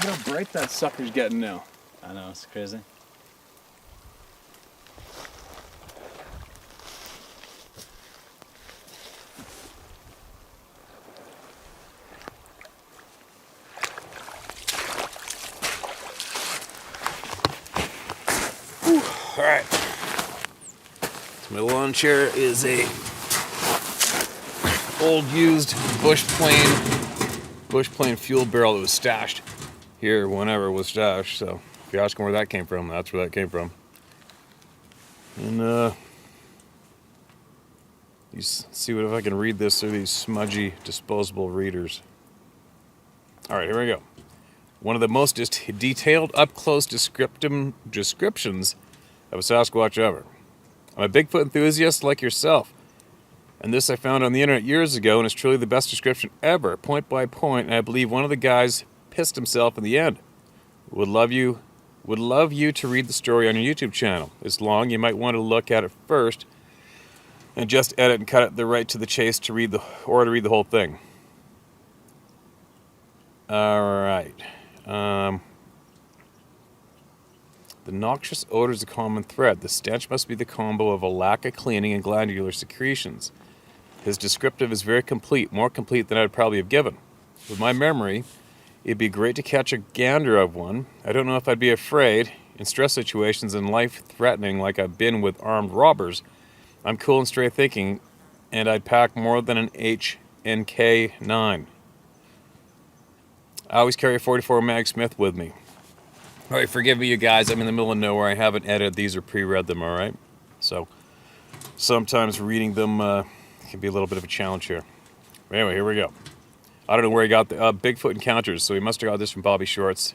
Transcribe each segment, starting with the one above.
how bright that sucker's getting now. I know, it's crazy. All right. So my lawn chair is a old used bush plane fuel barrel that was stashed here whenever it was stashed. So if you're asking where that came from, that's where that came from. And you see what if I can read this through these smudgy disposable readers. All right, here we go. One of the most detailed up-close descriptions of a Sasquatch ever. I'm a Bigfoot enthusiast like yourself, and this I found on the internet years ago, and it's truly the best description ever, point by point, and I believe one of the guys pissed himself in the end. Would love you to read the story on your YouTube channel. It's long, you might want to look at it first, and just edit and cut it right to the chase to read the whole thing. Alright. The noxious odor is a common thread. The stench must be the combo of a lack of cleaning and glandular secretions. His descriptive is very complete, more complete than I'd probably have given. With my memory, it'd be great to catch a gander of one. I don't know if I'd be afraid. In stress situations and life-threatening like I've been with armed robbers, I'm cool and straight thinking, and I'd pack more than an HNK9. I always carry a 44 Mag Smith with me. Alright, forgive me you guys, I'm in the middle of nowhere. I haven't edited these or pre-read them, alright? So, sometimes reading them can be a little bit of a challenge here. But anyway, here we go. I don't know where he got the Bigfoot Encounters, so he must have got this from Bobby Short's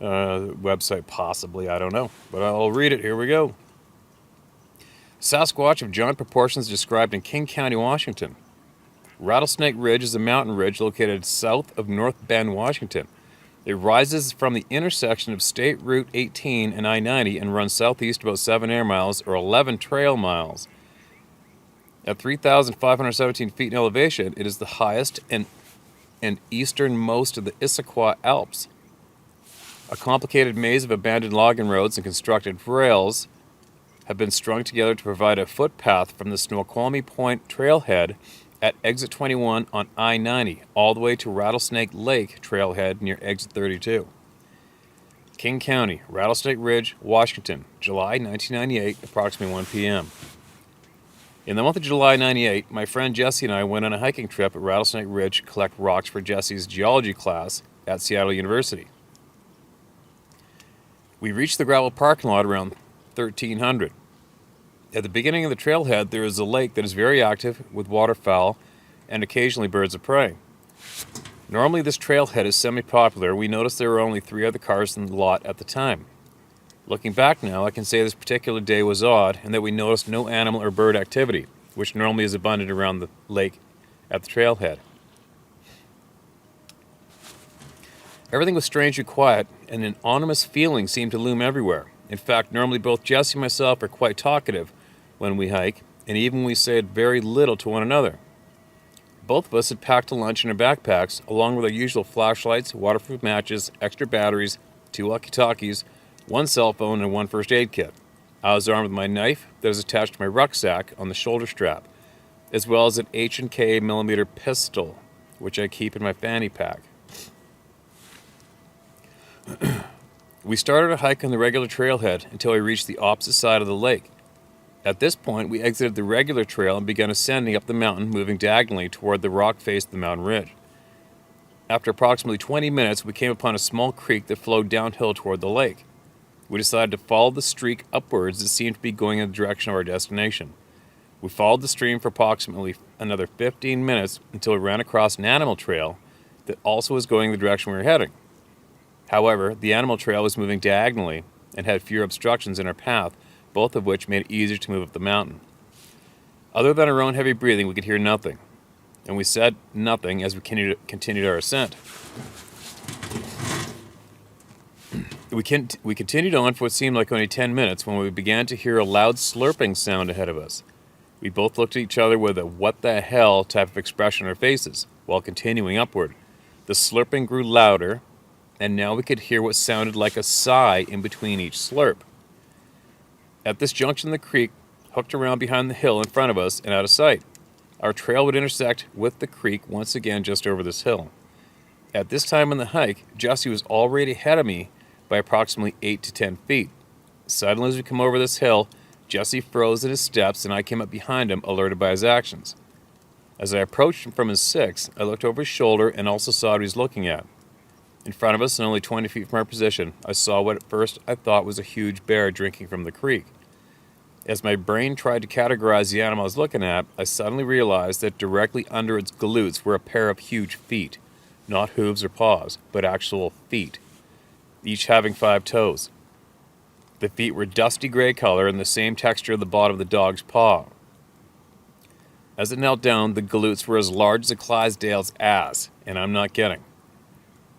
website, possibly, I don't know. But I'll read it, here we go. Sasquatch of giant proportions described in King County, Washington. Rattlesnake Ridge is a mountain ridge located south of North Bend, Washington. It rises from the intersection of State Route 18 and I-90 and runs southeast about 7 air miles or 11 trail miles. At 3,517 feet in elevation, it is the highest and easternmost of the Issaquah Alps. A complicated maze of abandoned logging roads and constructed rails have been strung together to provide a footpath from the Snoqualmie Point trailhead at exit 21 on I-90, all the way to Rattlesnake Lake trailhead near exit 32. King County, Rattlesnake Ridge, Washington, July 1998, approximately 1 p.m. In the month of July 98, my friend Jesse and I went on a hiking trip at Rattlesnake Ridge to collect rocks for Jesse's geology class at Seattle University. We reached the gravel parking lot around 1300. At the beginning of the trailhead, there is a lake that is very active with waterfowl and occasionally birds of prey. Normally this trailhead is semi-popular. We noticed there were only 3 other cars in the lot at the time. Looking back now, I can say this particular day was odd and that we noticed no animal or bird activity, which normally is abundant around the lake at the trailhead. Everything was strangely quiet, and an ominous feeling seemed to loom everywhere. In fact, normally both Jesse and myself are quite talkative when we hike, and even we said very little to one another. Both of us had packed a lunch in our backpacks, along with our usual flashlights, waterproof matches, extra batteries, 2 walkie-talkies, 1 cell phone, and 1 first aid kit. I was armed with my knife that is attached to my rucksack on the shoulder strap, as well as an H&K millimeter pistol, which I keep in my fanny pack. We started a hike on the regular trailhead until we reached the opposite side of the lake. At this point, we exited the regular trail and began ascending up the mountain, moving diagonally toward the rock face of the mountain ridge. After approximately 20 minutes, we came upon a small creek that flowed downhill toward the lake. We decided to follow the streak upwards that seemed to be going in the direction of our destination. We followed the stream for approximately another 15 minutes until we ran across an animal trail that also was going in the direction we were heading. However, the animal trail was moving diagonally and had fewer obstructions in our path, both of which made it easier to move up the mountain. Other than our own heavy breathing, we could hear nothing, and we said nothing as we continued our ascent. We continued on for what seemed like only 10 minutes when we began to hear a loud slurping sound ahead of us. We both looked at each other with a what the hell type of expression on our faces while continuing upward. The slurping grew louder, and now we could hear what sounded like a sigh in between each slurp. At this junction, the creek hooked around behind the hill in front of us and out of sight. Our trail would intersect with the creek once again just over this hill. At this time in the hike, Jesse was already ahead of me by approximately 8 to 10 feet. Suddenly, as we come over this hill, Jesse froze at his steps and I came up behind him, alerted by his actions. As I approached him from his six, I looked over his shoulder and also saw what he was looking at. In front of us and only 20 feet from our position, I saw what at first I thought was a huge bear drinking from the creek. As my brain tried to categorize the animal I was looking at, I suddenly realized that directly under its glutes were a pair of huge feet. Not hooves or paws, but actual feet, each having 5 toes. The feet were dusty gray color and the same texture of the bottom of the dog's paw. As it knelt down, the glutes were as large as a Clydesdale's ass, and I'm not kidding.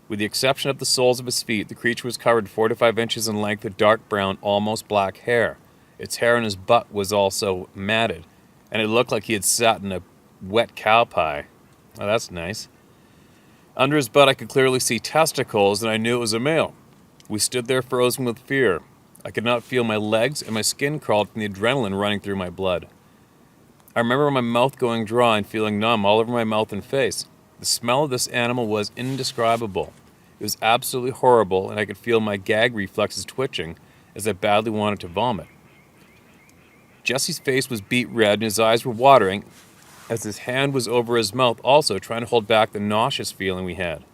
With the exception of the soles of his feet, the creature was covered 4 to 5 inches in length with dark brown, almost black hair. Its hair on his butt was also matted, and it looked like he had sat in a wet cow pie. Oh, that's nice. Under his butt, I could clearly see testicles, and I knew it was a male. We stood there frozen with fear. I could not feel my legs, and my skin crawled from the adrenaline running through my blood. I remember my mouth going dry and feeling numb all over my mouth and face. The smell of this animal was indescribable. It was absolutely horrible, and I could feel my gag reflexes twitching as I badly wanted to vomit. Jesse's face was beet red and his eyes were watering as his hand was over his mouth, also trying to hold back the nauseous feeling we had.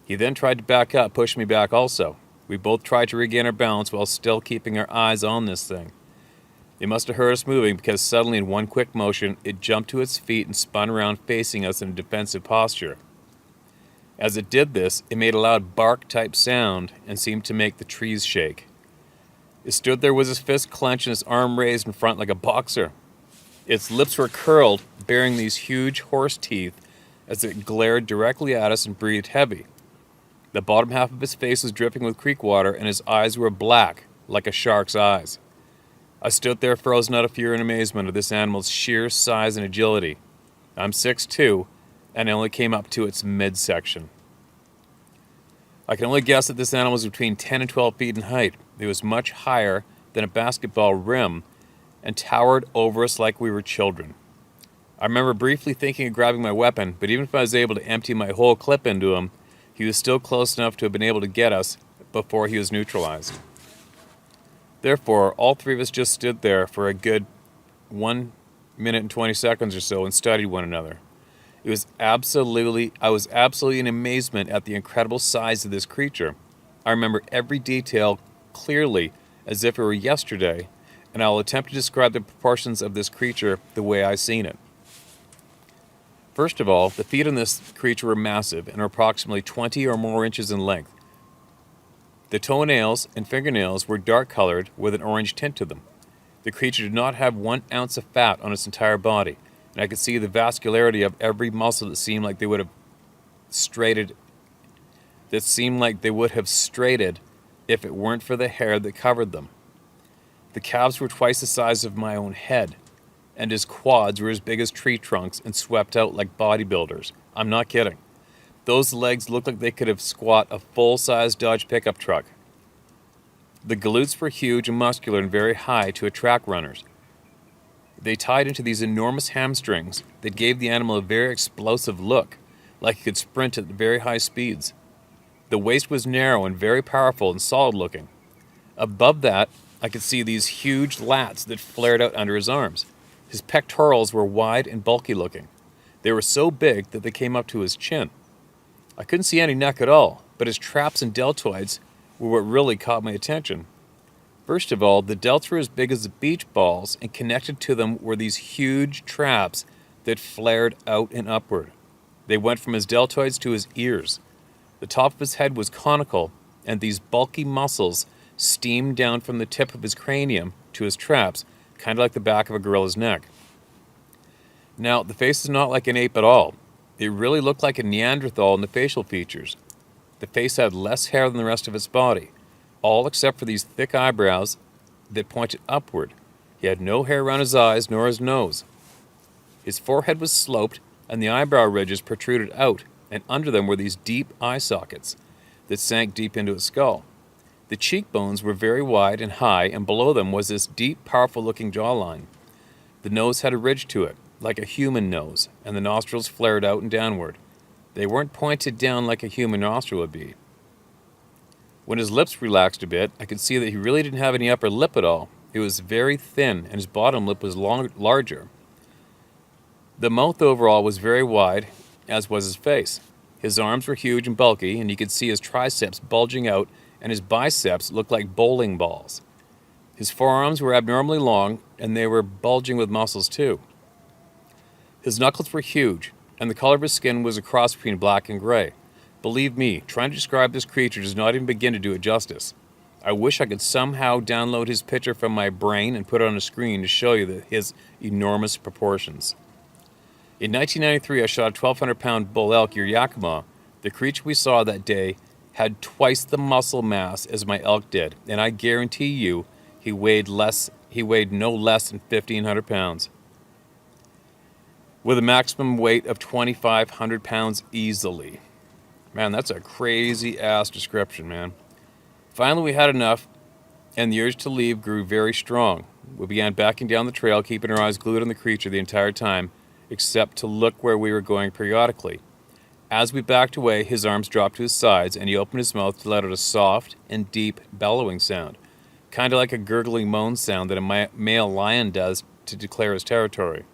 He then tried to back up, push me back also. We both tried to regain our balance while still keeping our eyes on this thing. It must have heard us moving because suddenly in one quick motion, it jumped to its feet and spun around facing us in a defensive posture. As it did this, it made a loud bark-type sound and seemed to make the trees shake. It stood there with his fist clenched and his arm raised in front like a boxer. Its lips were curled, bearing these huge horse teeth as it glared directly at us and breathed heavy. The bottom half of his face was dripping with creek water and his eyes were black, like a shark's eyes. I stood there frozen out of fear and amazement of this animal's sheer size and agility. I'm 6'2", and I only came up to its midsection. I can only guess that this animal was between 10 and 12 feet in height. It was much higher than a basketball rim and towered over us like we were children. I remember briefly thinking of grabbing my weapon, but even if I was able to empty my whole clip into him, he was still close enough to have been able to get us before he was neutralized. Therefore, all three of us just stood there for a good 1 minute and 20 seconds or so and studied one another. I was absolutely in amazement at the incredible size of this creature. I remember every detail clearly as if it were yesterday, and I will attempt to describe the proportions of this creature the way I seen it. First of all, the feet on this creature were massive and are approximately 20 or more inches in length. The toenails and fingernails were dark-colored with an orange tint to them. The creature did not have 1 ounce of fat on its entire body, and I could see the vascularity of every muscle that seemed like they would have straighted if it weren't for the hair that covered them. The calves were twice the size of my own head, and his quads were as big as tree trunks and swept out like bodybuilders. I'm not kidding. Those legs looked like they could have squat a full-size Dodge pickup truck. The glutes were huge and muscular and very high to attract runners. They tied into these enormous hamstrings that gave the animal a very explosive look, like it could sprint at very high speeds. The waist was narrow and very powerful and solid-looking. Above that, I could see these huge lats that flared out under his arms. His pectorals were wide and bulky-looking. They were so big that they came up to his chin. I couldn't see any neck at all, but his traps and deltoids were what really caught my attention. First of all, the delts were as big as the beach balls, and connected to them were these huge traps that flared out and upward. They went from his deltoids to his ears. The top of his head was conical, and these bulky muscles steamed down from the tip of his cranium to his traps, kind of like the back of a gorilla's neck. Now, the face is not like an ape at all. It really looked like a Neanderthal in the facial features. The face had less hair than the rest of its body, all except for these thick eyebrows that pointed upward. He had no hair around his eyes nor his nose. His forehead was sloped, and the eyebrow ridges protruded out, and under them were these deep eye sockets. that sank deep into its skull. The cheekbones were very wide and high, and below them was this deep, powerful-looking jawline. The nose had a ridge to it, like a human nose, and the nostrils flared out and downward. They weren't pointed down like a human nostril would be. When his lips relaxed a bit, I could see that he really didn't have any upper lip at all. It was very thin, and his bottom lip was larger. The mouth overall was very wide, as was his face. His arms were huge and bulky, and you could see his triceps bulging out, and his biceps looked like bowling balls. His forearms were abnormally long, and they were bulging with muscles too. His knuckles were huge, and the color of his skin was a cross between black and gray. Believe me, trying to describe this creature does not even begin to do it justice. I wish I could somehow download his picture from my brain and put it on a screen to show you his enormous proportions. In 1993, I shot a 1,200-pound bull elk near Yakima. The creature we saw that day had twice the muscle mass as my elk did, and I guarantee you he weighed no less than 1,500 pounds. With a maximum weight of 2,500 pounds easily. Man, that's a crazy-ass description, man. Finally, we had enough, and the urge to leave grew very strong. We began backing down the trail, keeping our eyes glued on the creature the entire time, except to look where we were going periodically. As we backed away, his arms dropped to his sides, and he opened his mouth to let out a soft and deep bellowing sound, kind of like a gurgling moan sound that a male lion does to declare his territory.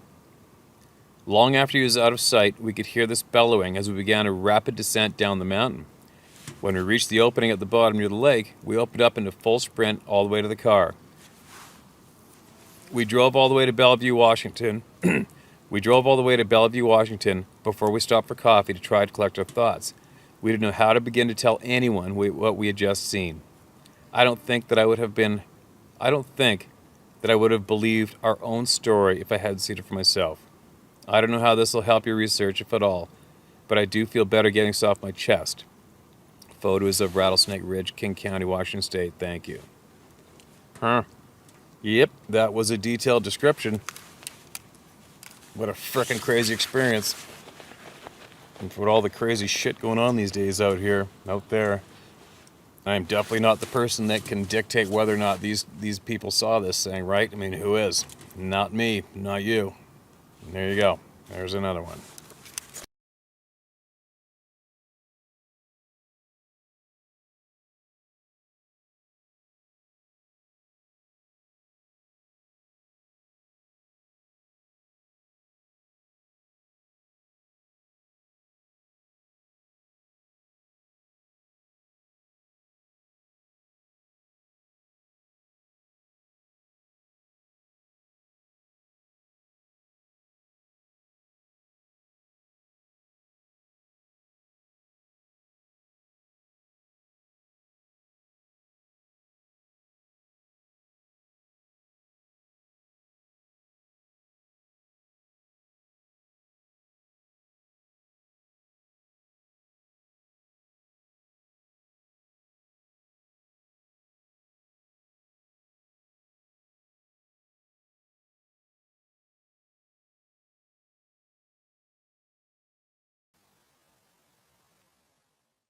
Long after he was out of sight, we could hear this bellowing as we began a rapid descent down the mountain. When we reached the opening at the bottom near the lake, we opened up into full sprint all the way to the car. We drove all the way to Bellevue, Washington. Before we stopped for coffee to try to collect our thoughts. We didn't know how to begin to tell anyone what we had just seen. I don't think that I would have believed our own story if I hadn't seen it for myself. I don't know how this will help your research, if at all, but I do feel better getting this off my chest. Photos of Rattlesnake Ridge, King County, Washington State. Thank you. Yep, that was a detailed description. What a frickin' crazy experience. And for all the crazy shit going on these days out there, I'm definitely not the person that can dictate whether or not these people saw this thing, right? I mean, who is? Not me, not you. And there you go. There's another one.